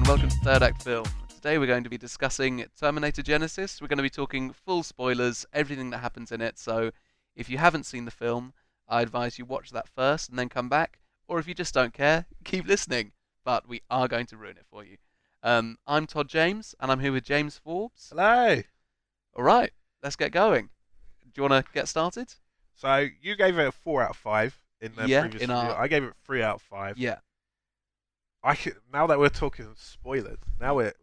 welcome to Third Act Film. Today we're going to be discussing Terminator Genisys. We're going to be talking full spoilers, everything that happens in it, so if you haven't seen the film, I advise you watch that first and then come back, or if you just don't care, keep listening, but we are going to ruin it for you. I'm Todd James, and I'm here with James Forbes. Hello. Alright, let's get going. Do you want to get started? So you gave it a 4 out of 5 in the Yeah, previous in review. our- I gave it 3 out of 5. Yeah. Now that we're talking spoilers, now we're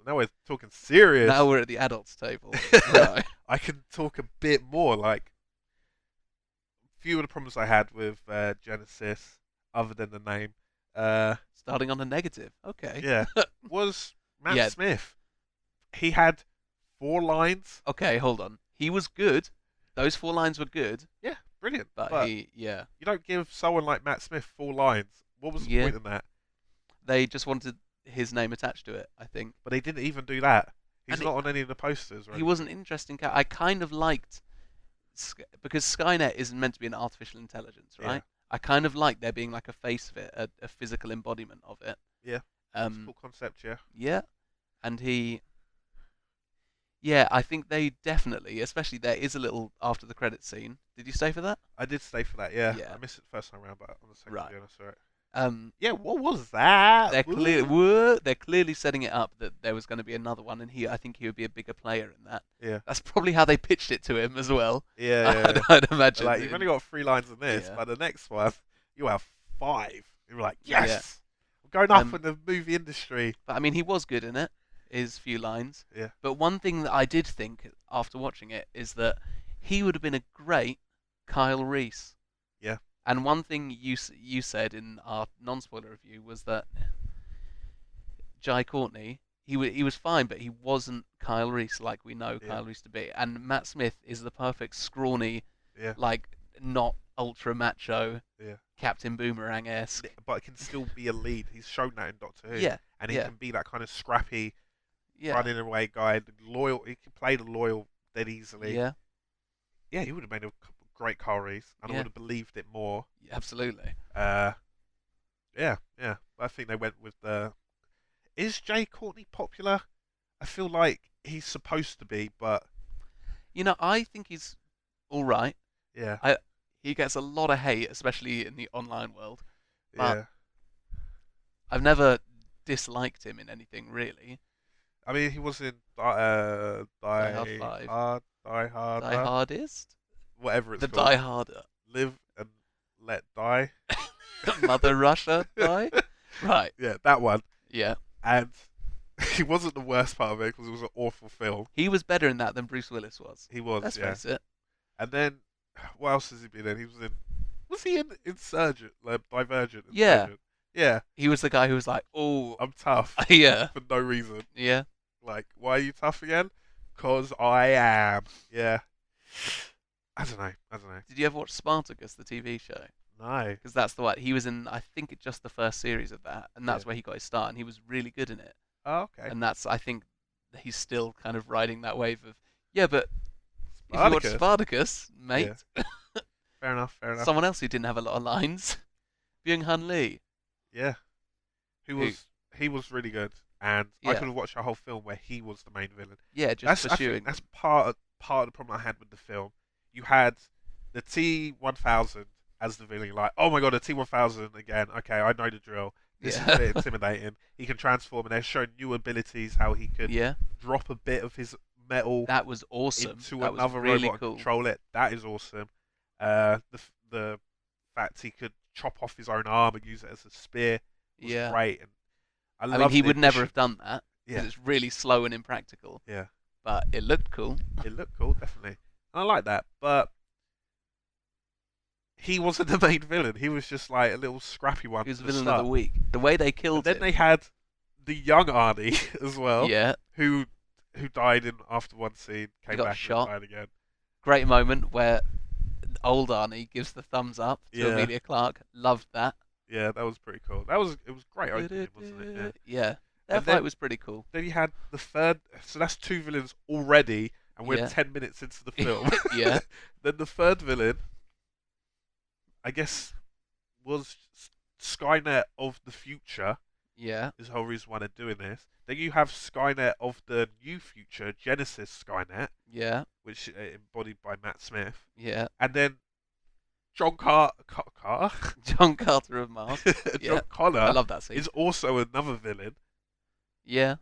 talking serious. Now we're at the adults table. Right. I can talk a bit more. Like, a few of the problems I had with Genesis, other than the name, Starting on a negative. Okay. yeah, was Matt Yeah. Smith. He had 4 lines. Okay, hold on. He was good. Those 4 lines were good, Yeah, brilliant. but yeah. You don't give someone like Matt Smith 4 lines. What was the Yeah. point in that? They just wanted his name attached to it, I think. But they didn't even do that. He's And not on any of the posters, right? He was an interesting character. I kind of liked because Skynet isn't meant to be an artificial intelligence, right? Yeah. I kind of liked there being like a face of it, a physical embodiment of it. Yeah. Cool concept, yeah. Yeah, and yeah, I think they definitely, especially there is a little after the credits scene. Did you stay for that? I did stay for that, yeah. Yeah. I missed it the first time around, but on the second Right. video, I saw it. Um, Yeah, what was that? they're clearly setting it up that there was going to be another one, and I think he would be a bigger player in that. Yeah. That's probably how they pitched it to him as well. Yeah, yeah, yeah. I'd imagine. Like, you've only got 3 lines in this, Yeah. but the next one, you have 5. You're like, Yeah. yes! I'm going up Um, in the movie industry. But I mean, he was good in it. His few lines. Yeah. But one thing that I did think after watching it is that he would have been a great Kyle Reese. Yeah. And one thing you said in our non-spoiler review was that Jai Courtney, he was fine, but he wasn't Kyle Reese like we know Yeah. Kyle Reese to be. And Matt Smith is the perfect scrawny, Yeah. like not ultra macho, Yeah. Captain Boomerang-esque. But can still be a lead. He's shown that in Doctor Who. Yeah. And he yeah. can be that kind of scrappy, Yeah. running away guy. Loyal. He can play the loyal dead easily. Yeah. Yeah, he would have made a great Kyle Reese, and I Yeah. would have believed it more. Absolutely. Yeah. I think they went with the. Is Jay Courtney popular? I feel like he's supposed to be, but I think he's all right. yeah, He gets a lot of hate, especially in the online world. But yeah. I've never disliked him in anything really. I mean, he was in Die Hard 5. Die Hard, Die Hardest? whatever it's The called. Die Harder. Live and Let Die. Mother Russia Die? Right. Yeah, that one. Yeah. And he wasn't the worst part of it because it was an awful film. He was better in that than Bruce Willis was. He was, Let's yeah. face it. And then, what else has he been in? He was in. Was he in Insurgent? Like Divergent? Yeah. Insurgent? Yeah. He was the guy who was like, oh, I'm tough yeah, for no reason. yeah. Like, why are you tough again? 'Cause I am. Yeah. I don't know. Did you ever watch Spartacus, the TV show? No. Because that's the one. He was in, I think, just the first series of that, and that's Yeah. where he got his start, and he was really good in it. Oh, okay. And that's, I think, he's still kind of riding that wave of, yeah, but if you watch Spartacus, mate, Fair enough. someone else who didn't have a lot of lines, Byung-Hun Lee. Yeah. He was really good, and I Yeah. could have watched a whole film where he was the main villain. Yeah, just I pursuing. think that's part of the problem I had with the film. You had the T-1000 as the villain, like, oh my god, the T-1000 again. Okay, I know the drill. This is a bit intimidating. He can transform, and they're showing new abilities, how he could Yeah, drop a bit of his metal that was awesome. into That was another really robot cool. and control it. That is awesome. The fact he could chop off his own arm and use it as a spear was Yeah, great. And I mean, loved he the would never have addition- done that because Yeah, it's really slow and impractical. yeah. But it looked cool. It looked cool, definitely. And I like that, but he wasn't the main villain. He was just like a little scrappy one. He was to the villain start. of the week. The way they And killed then him. they had the young Arnie as well, Yeah, who died in after one scene, came got back shot. and died again. great moment where old Arnie gives the thumbs up to Yeah. Amelia Clark. Loved that. Yeah, that was pretty cool. It was great opening, wasn't it? Yeah. Yeah, that And fight then- was pretty cool. Then you had the third. So that's 2 villains already, and we're Yeah. 10 minutes into the film. Yeah. Then the third villain, I guess, was Skynet of the future, Yeah. Is the whole reason why they're doing this. Then you have Skynet of the new future, Genesis Skynet, Yeah. which embodied by Matt Smith, Yeah. and then Carter, John Carter of Mars. John Yeah. I Connor love that scene. is also another villain, Yeah.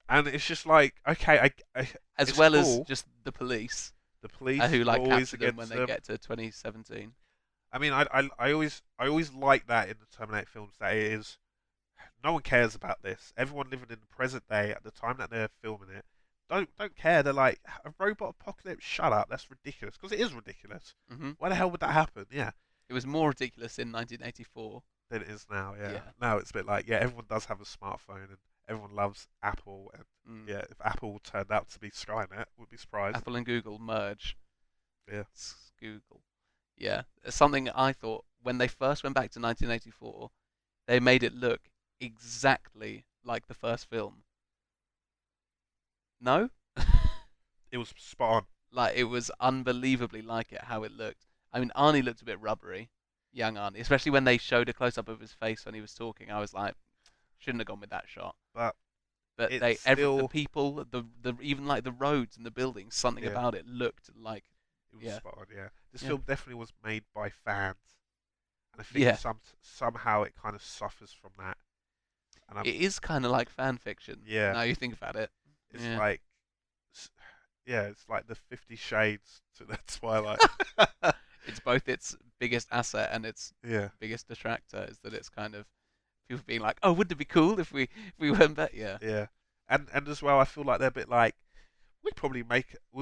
and it's just like okay, As it's well as cool. just the police, The police who are like always capture them when against they them. get to 2017. I mean, I always like that in the Terminator films that it is no one cares about this. Everyone living in the present day at the time that they're filming it don't care. They're like a robot apocalypse. Shut up. That's ridiculous. Because it is ridiculous. Hmm. Why the hell would that happen? Yeah, It was more ridiculous in 1984. than it is now. Yeah. Yeah. Now it's a bit like everyone does have a smartphone and everyone loves Apple and Mm. yeah, if Apple turned out to be Skynet, would be surprised. Apple and Google merge. Yeah. Google. Yeah. Something I thought when they first went back to 1984, they made it look exactly like the first film. No? It was spot on. Like it was unbelievably like it how it looked. I mean, Arnie looked a bit rubbery, young Arnie, especially when they showed a close up of his face when he was talking. I was like, shouldn't have gone with that shot. But But it's the still people, the even like the roads and the buildings, something yeah, about it looked like it was yeah, spot on. Yeah. This yeah, film definitely was made by fans, and I think yeah. somehow it kind of suffers from that. And I'm It is kind of like fan fiction. yeah, Now you think about it. it's Yeah. like yeah, it's like the 50 Shades to the Twilight. It's both its biggest asset and its Yeah, biggest detractor. Is that it's kind of people being like, oh, wouldn't it be cool if we went back? Yeah, yeah, and as well, I feel like they're a bit like we'll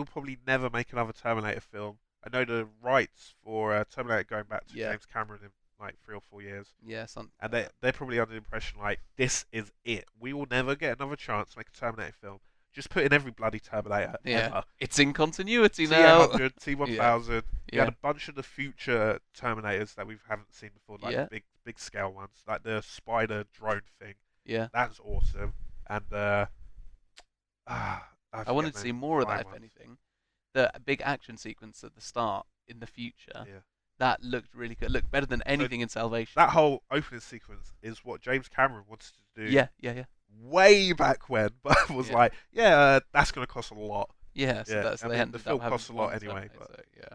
probably never make another Terminator film. I know the rights for Terminator going back to yeah, James Cameron in like 3 or 4 years, yeah. Something and like that. they're probably under the impression like this is it. We will never get another chance to make a Terminator film. Just put in every bloody Terminator Yeah, ever. it's in continuity now. T800, Yeah, T1000. You had yeah, a bunch of the future Terminators that we haven't seen before, like yeah, the big scale ones, like the spider drone thing. yeah. That's awesome. And I I forget wanted to the see name of the more of flying that, if ones. anything. The big action sequence at the start in the future Yeah. that looked really good. Looked better than So anything in Salvation. that whole opening sequence is what James Cameron wanted to do Yeah, yeah, yeah, way back when, but was yeah, like, that's going to cost a lot. yeah. So Yeah, that's I they mean the ended up film having costs a lot one anyway, Terminator, so, yeah,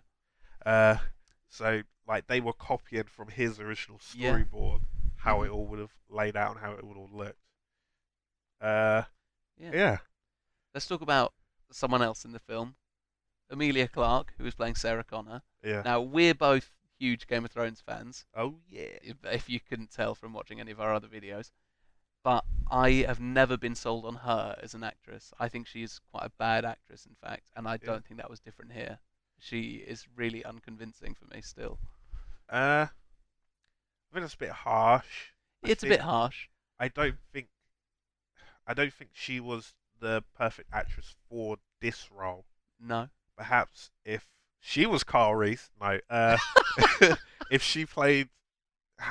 but so like they were copying from his original yeah. storyboard how Hmm. it all would have laid out and how it would all looked. Uh, Yeah. yeah, Let's talk about someone else in the film, Amelia Clarke, who was playing Sarah Connor. yeah. Now we're both huge Game of Thrones fans, Oh yeah. if you couldn't tell from watching any of our other videos. But I have never been sold on her as an actress. I think she's quite a bad actress, in fact, and I Yeah. don't think that was different here. She is really unconvincing for me still. I think that's a bit harsh. I It's a bit think harsh. I don't think I don't think she was the perfect actress for this role. No. Perhaps if she was Carl Reese, no. If she played,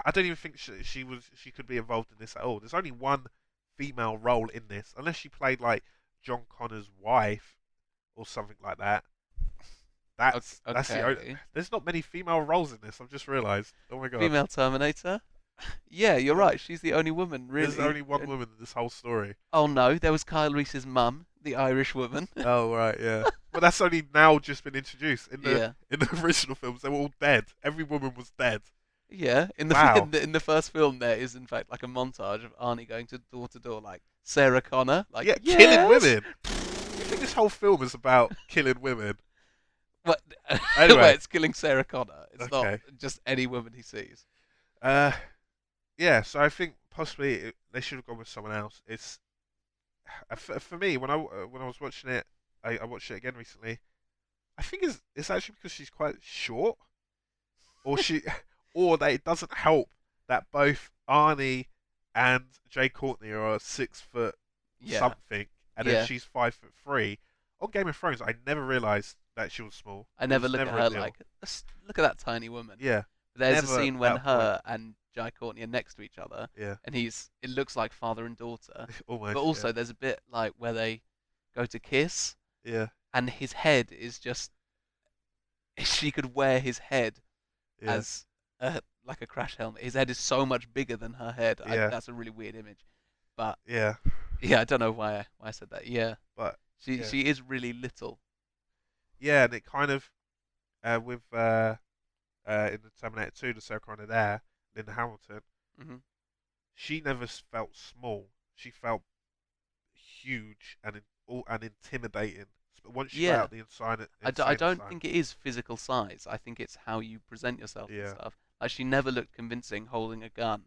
I don't even think she could be involved in this at all. There's only one female role in this, unless she played like John Connor's wife or something like that. That's the only, Okay. there's not many female roles in this. I've just realised. Oh my god. Female Terminator. Yeah, you're right. She's the only woman, There's really. only one woman in this whole story. Oh no, there was Kyle Reese's mum, the Irish woman. Oh right, yeah. But that's only now just been introduced. Yeah. In the original films, they were all dead. Every woman was dead. Yeah, in the, Wow. in the first film, there is in fact like a montage of Arnie going to door, like Sarah Connor, like Yeah, yes! killing women. You think this whole film is about killing women? What? Anyway. Wait, it's killing Sarah Connor. It's not Okay. just any woman he sees. Yeah. So I think possibly they should have gone with someone else. It's for me when I was watching it, I watched it again recently. I think it's actually because she's quite short, or or that it doesn't help that both Arnie and Jay Courtney are 6 foot Yeah, something, and yeah. then she's 5'3". On Game of Thrones, I never realised that she was small. I It never was look at never a her deal. like, look at that tiny woman. Yeah, There's a never scene when at that point. her and Jai Courtney are next to each other, Yeah, and it looks like father and daughter. almost. But also, there's a bit like where they go to kiss, yeah, and his head is just. She could wear his head yeah, as like a crash helmet. His head is so much bigger than her head. Yeah. That's a really weird image. But Yeah, yeah, I don't know why I said that. Yeah, but yeah, she is really little. yeah, and it kind of with in the Terminator 2, the Sarah Connor there, Linda Hamilton, Hmm. she never felt small. She felt huge and intimidating. But once she got Yeah, out the insane I insane don't asylum, think it is physical size. I think it's how you present yourself and yeah, stuff. Like she never looked convincing holding a gun,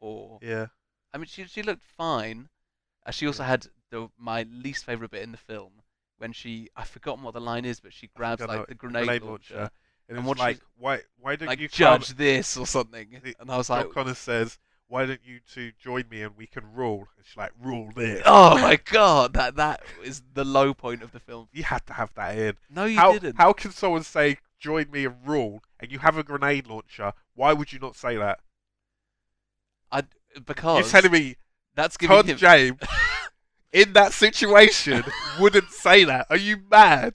or yeah, I mean, she looked fine. She also yeah. had my least favorite bit in the film when I've forgotten what the line is, but she I think grabs I know like it. the The grenade grenade launcher, launcher, and and it's what she's like, why don't like, you come? judge this or something, and I was John like, Connor says, "Why don't you two join me and we can rule?" And she's like, "Rule this." oh my god, that is the low point of the film. You had to have that in. No, you How didn't. how can someone say, "Join me and rule," and you have a grenade launcher? Why would you not say that? I You're because telling me that's giving Todd him. James in that situation wouldn't say that? Are you mad?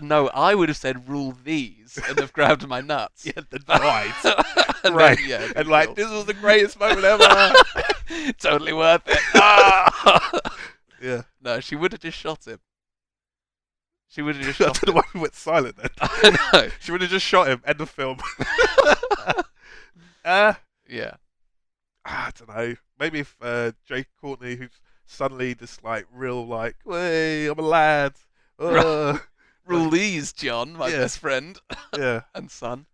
No, I would have said rule these and have grabbed my nuts. Yeah, right. And then, Great. yeah, And big like, deal. this was the greatest moment ever. Totally worth it. Ah! Yeah. No, she would have just shot him. She would have I just don't shot know him. why we went silent then. I know. She would have just shot him. End of film. uh, Yeah. I don't know. Maybe if Jake Courtney, who's suddenly this like real like, hey, I'm a lad. Uh, Rule these, John, my yeah, best friend yeah, and son.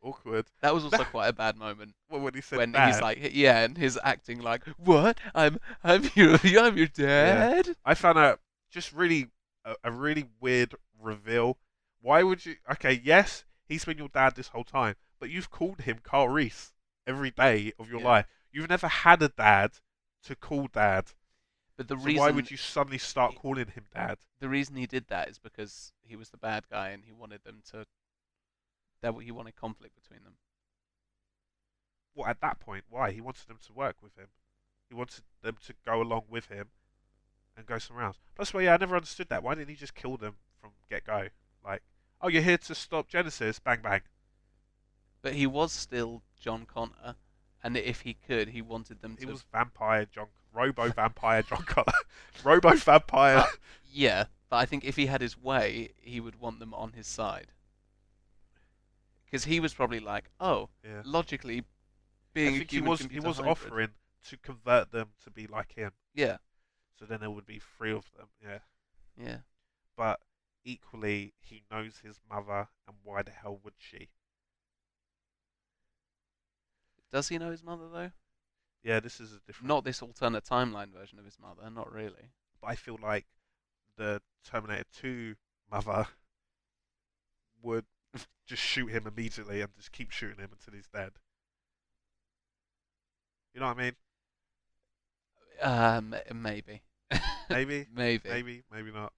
awkward. That was also quite a bad moment Well, when he said when he's dad, like, yeah, and his acting like, what? I'm your yeah, dad. I found out just really a really weird reveal. Why would you? Okay, yes, he's been your dad this whole time, but you've called him Carl Reese every day of your Yeah. life. You've never had a dad to call dad. But the So why reason would you suddenly start calling him dad? the reason he did that is because he was the bad guy and he wanted them to he wanted conflict between them. What at that point? Why? He wanted them to work with him. He wanted them to go along with him and go somewhere else. Plus, well, yeah, I never understood that. Why didn't he just kill them from get go? Like, oh, you're here to stop Genesis. Bang bang. But he was still John Connor, and if he could, he wanted them He to. was vampire John, Robo vampire John Connor, Robo vampire. Yeah, but I think if he had his way, he would want them on his side. Because he was probably like, oh, Yeah, logically, I being a think human he computer was hybrid. offering to convert them to be like him. Yeah, So then there would be three of them. Yeah, yeah. but equally, he knows his mother, and why the hell would she? Does he know his mother though? Yeah, this is a different. Not this alternate timeline version of his mother. Not really. But I feel like the Terminator 2 mother would just shoot him immediately and just keep shooting him until he's dead. You know what I mean? Maybe. Maybe, Maybe. maybe not.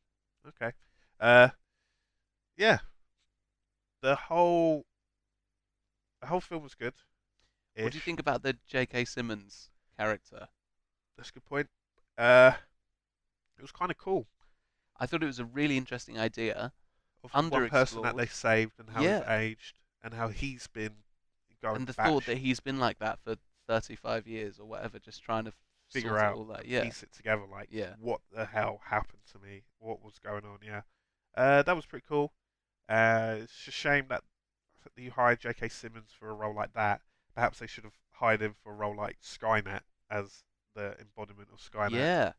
Okay. Uh, yeah. The whole film was good. What do you think about the J.K. Simmons character? That's a good point. It was kind of cool I thought it was a really interesting idea. of one person that Underexplored. they saved and how he's Yeah. aged and how he's been going And the back thought that he's been like that for 35 years or whatever, just trying to figure sort out all that. and Yeah. piece it together. Like, Yeah. what the hell happened to me? What was going on? Yeah. That was pretty cool. It's a shame that you hired J.K. Simmons for a role like that. Perhaps they should have hired him for a role like Skynet as the embodiment of Skynet. Yeah.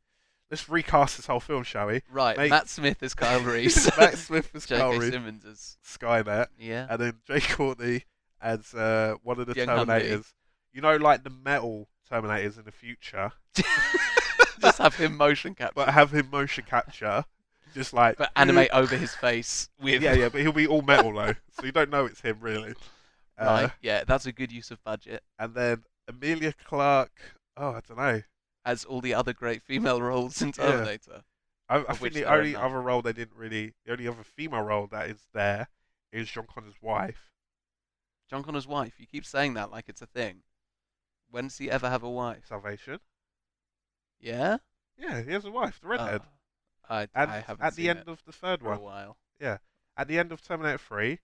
Let's recast this whole film, shall we? Right. Mate- Matt Smith as Kyle Reese. Matt Smith as Kyle J.K. Reese, Simmons as. Skynet, Yeah. and then Jay Courtney as one of the Young Terminators. Humvee. You know, like the metal Terminators in the future, Just have him motion capture. but have him motion capture, just like. But animate over his face with. Yeah, but he'll be all metal though, so you don't know it's him really. Right. Yeah, that's a good use of budget. And then Amelia Clark. Oh, I don't know. As all the other great female roles in Yeah. Terminator. I Of think which the there are only none. other role they didn't really, the only other female role that is there is John Connor's wife. John Connor's wife. You keep saying that like it's a thing. When does he ever have a wife? Salvation. Yeah? Yeah, he has a wife, the redhead. I And haven't at seen the end it of the third for a one, while. yeah, at the end of Terminator 3,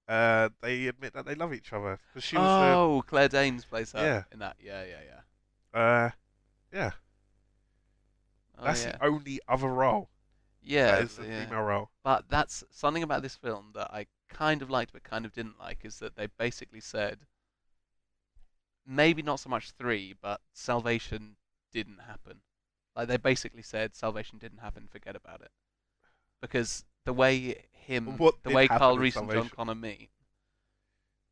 they admit that they love each other because she was Oh, Claire Danes plays her Yeah. in that. Yeah, yeah, yeah. the. Yeah, Oh that's the yeah. only other role that Yeah, is the yeah. female role. But that's something about this film that I kind of liked but kind of didn't like is that they basically said maybe not so much three, but salvation didn't happen. Like they basically said salvation didn't happen, forget about it. Because What the did way Carl happen in Reese and John Salvation? Connor meet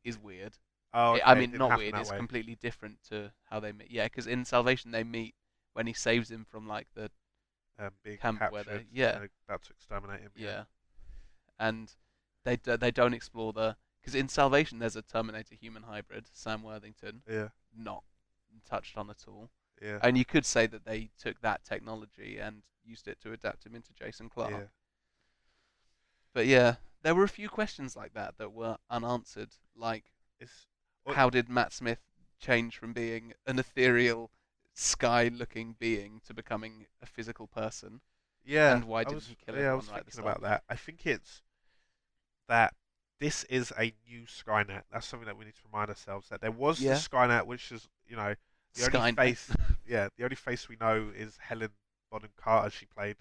is weird. Oh, I okay, it mean, didn't not happen weird. that It's way. completely different to how they meet. Yeah, because in Salvation they meet when he saves him from like the Being camp where captured they yeah and about to exterminate him. Yeah, yeah, and they don't explore because in Salvation there's a Terminator human hybrid, Sam Worthington, yeah, not touched on at all. yeah, And you could say that they took that technology and used it to adapt him into Jason yeah. Clarke. But yeah, there were a few questions like that that were unanswered, like It's what? how did Matt Smith change from being an ethereal, sky-looking being to becoming a physical person, Yeah, and why didn't he kill I everyone was right at the thinking start? about that. I think it's that this is a new Skynet. That's something that we need to remind ourselves that there was the Yeah, Skynet, which is the only Skynet. face. Yeah, the only face we know is Helen Bonham Carter. She played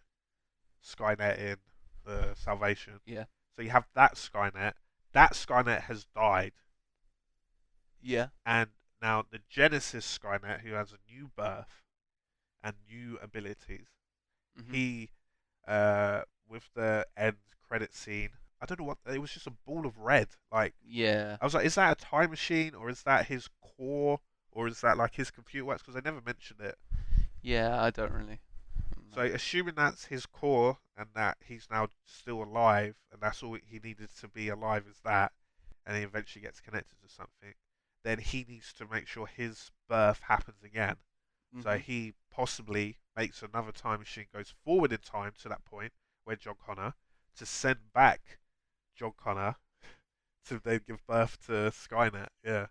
Skynet in the Salvation. Yeah, So you have that Skynet. That Skynet has died, yeah. and now the Genesis Skynet, who has a new birth and new abilities, Mhm. he, with the end credit scene, I don't know what it was, just a ball of red. Like Yeah, I was like, is that a time machine or is that his core or is that like his computer works? Because they never mentioned it. yeah. I don't really So know. assuming that's his core and that he's now still alive and that's all he needed to be alive is that, and he eventually gets connected to something, then he needs to make sure his birth happens again. So Mhm. he possibly makes another time machine, goes forward in time to that point where John Connor, to send back John Connor to then give birth to Skynet. Yeah.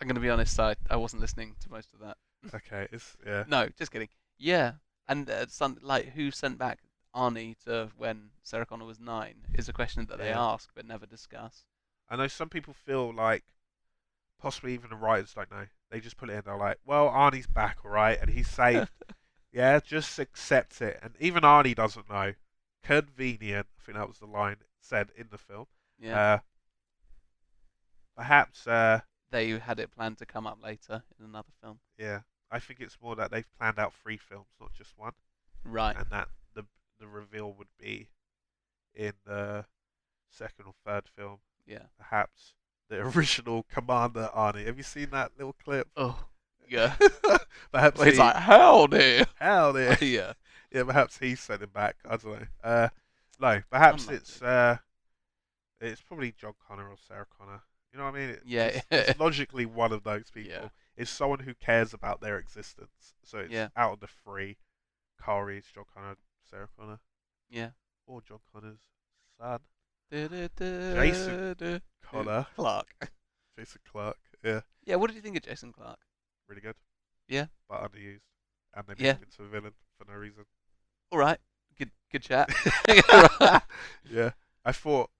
I'm gonna be honest. I wasn't listening to most of that. Okay. It's yeah. No, just kidding. Yeah, and like who sent back Arnie to when Sarah Connor was 9 is a question that they Yeah. ask but never discuss. I know some people feel like possibly even the writers don't know. They just put it in. They're like, well, Arnie's back, all right, and he's saved. Yeah, just accept it. And even Arnie doesn't know. Convenient. I think that was the line said in the film. Yeah, Uh, perhaps. they had it planned to come up later in another film. Yeah, I think it's more that they've planned out 3 films, not just one, Right. and that the reveal would be in the second or third film. Yeah. Perhaps the original Commander Arnie. Have you seen that little clip? Oh. Yeah. Perhaps Well, he's he. like, howdy. Hell yeah. Yeah. Yeah, perhaps he sent him back. I don't know. No, perhaps Unlikely. it's probably John Connor or Sarah Connor. You know what I mean? Yeah. It's logically one of those Yeah. people. It's someone who cares about their existence. So it's Yeah. out of the three: Carl Reese, John Connor, Sarah Connor, Yeah. or John Connor's son, Jason Du-du-du-du-du. Connor, Clark. Jason Clark. Yeah, Yeah. What did you think of Jason Clark? really good, Yeah. but underused, and they made Yeah. him into a villain for no reason. All right. Good chat. Yeah, I thought,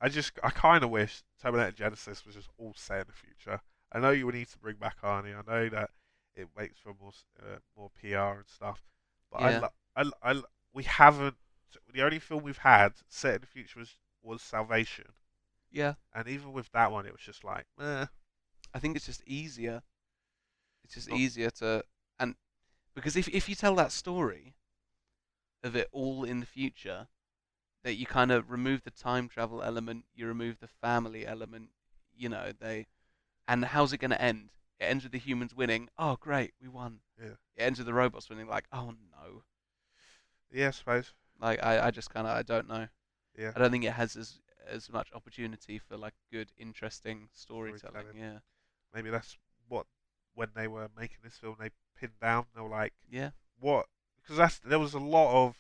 I kind of wish Terminator Genisys was just all set in the future. I know you would need to bring back Arnie. I know that it makes for more PR and stuff, but Yeah. we haven't. The only film we've had set in the future was Salvation, Yeah. and even with that one, it was just like, I think it's just easier. It's just not easier to and because if you tell that story of it all in the future, that you kind of remove the time travel element, you remove the family element, and how's it going to end? It ends with the humans winning. Oh, great, we won. yeah, It ends with the robots winning. Like, oh no. yeah, I suppose, Like, I just kind of I don't know. yeah, I don't think it has as much opportunity for like good, interesting storytelling. storytelling. Yeah. Maybe that's what when they were making this film they pinned down. They were like, Yeah. what? Because there was a lot of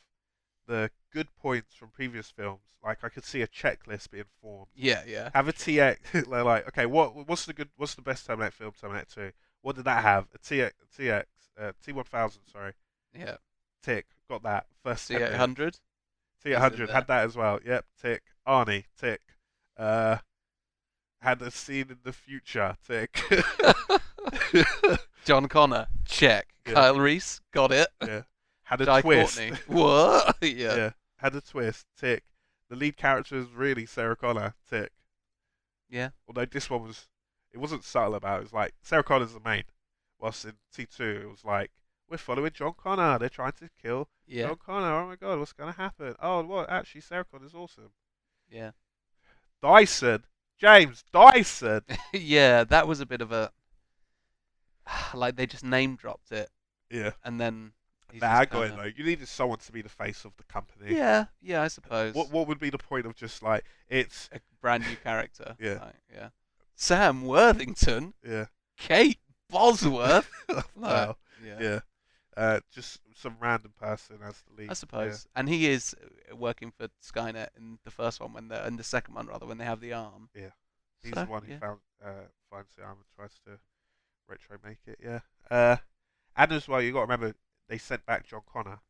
the good points from previous films. Like I could see a checklist being formed. Yeah. Yeah. Have a TX. They're like, okay, what's the best Terminator film? Terminator 2. What did that have? A TX, T1000. Sorry, Yeah. tick. Got that. First 10 minutes. C800 is in T800 there. had that as well. Yep, tick. Arnie, tick. Uh, had a scene in the future, tick. John Connor, check. Yeah. Kyle Reese, got it. Yeah. Had a Jai twist. Courtney, what? Yeah. Yeah. Had a twist. Tick. The lead character is really Sarah Connor. Tick. Yeah. Although this one it wasn't subtle about it. It was like Sarah Connor's the main. Whilst in T2 it was like, we're following John Connor. They're trying to kill Yeah. John Connor. Oh my god, what's gonna happen? Oh, what? Actually, Sarah Connor's awesome. Yeah. Dyson, James Dyson. Yeah, that was a bit of a like they just name dropped it, Yeah. and then he's Nah, I just got it kinda... though. You needed someone to be the face of the company. Yeah, yeah, I suppose. What would be the point of just like it's A brand new character. Yeah. Like, yeah. Sam Worthington, yeah. Kate Bosworth. Wow. Yeah. Yeah. Just some random person as the lead. I suppose. And he is working for Skynet in the first one in the second one rather, when they have the arm. Yeah. He's So, the one who yeah. finds the arm and tries to retro make it. Yeah. And as well, you got to remember they sent back John Connor.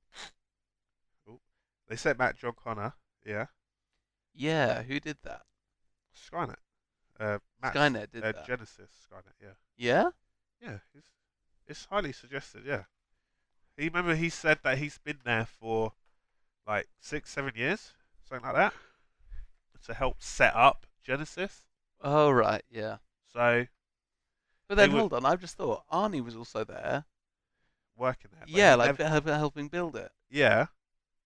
Oh, they sent back John Connor. Yeah. Yeah, who did that? Skynet. Skynet did that. Genisys. Skynet. Yeah. Yeah? Yeah. It's highly suggested. Yeah. He said that he's been there for like 6-7 years, something like that, to help set up Genisys. Oh, right, yeah. So But then, They were- hold on, I've just thought, Arnie was also there. working there. But Yeah, he like never- helping build it. yeah,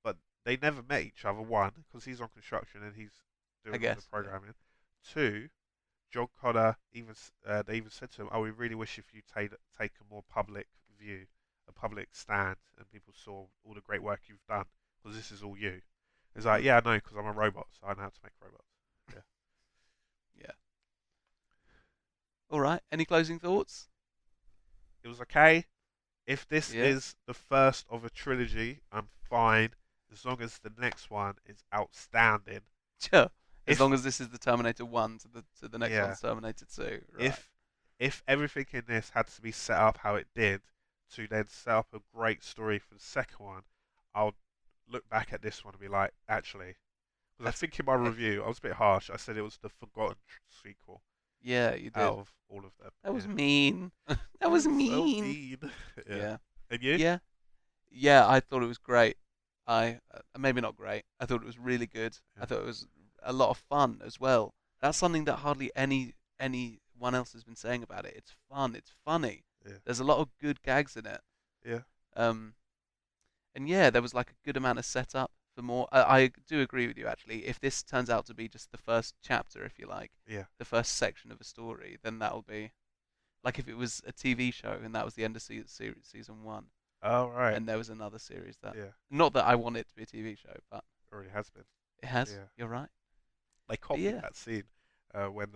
but they never met each other. One, because he's on construction and he's doing all guess, the yeah. programming. Two, John Connor they even said to him, "Oh, we really wish if you take a more public view, a public stand, and people saw all the great work you've done, because this is all you." He's like, "Yeah, I know, because I'm a robot, so I know how to make robots." Yeah. All right, any closing thoughts? It was okay. If this Yeah. is the first of a trilogy, I'm fine, as long as the next one is outstanding. Sure. As If- long as this is the Terminator 1 to the next Yeah. one's Terminator 2. Right. If everything in this had to be set up how it did to then set up a great story for the second one, I'll look back at this one and be like, actually, because I think in my review I was a bit harsh. I said it was the forgotten sequel Yeah, you did. out of all of them. That was Yeah. mean. That was So mean. mean. Yeah. Yeah. And you? Yeah. Yeah, I thought it was great. Maybe not great. I thought it was really good. Yeah. I thought it was a lot of fun as well. That's something that hardly anyone else has been saying about it. It's fun. It's funny. Yeah. There's a lot of good gags in it. Yeah. And yeah, there was like a good amount of setup for more. I do agree with you actually. If this turns out to be just the first chapter, if you like, Yeah. the first section of a story, then that'll be like if it was a TV show and that was the end of season 1, Oh, right. and there was another series that. Yeah. Not that I want it to be a TV show, but Already has been. it has. Yeah. You're right. They copied yeah. that scene when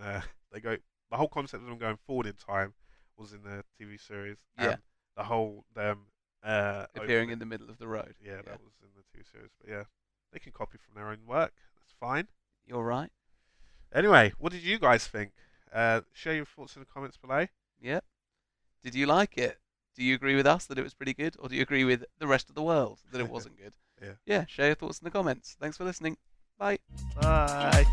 they go. The whole concept of them going forward in time was in the TV series. Yeah. And the whole them Appearing in the middle of the road. Yeah, that was in the TV series. But yeah, they can copy from their own work. That's fine. You're right. Anyway, what did you guys think? Share your thoughts in the comments below. Yeah. Did you like it? Do you agree with us that it was pretty good, or do you agree with the rest of the world that it wasn't good? Yeah. Yeah. Share your thoughts in the comments. Thanks for listening. Bye. Bye.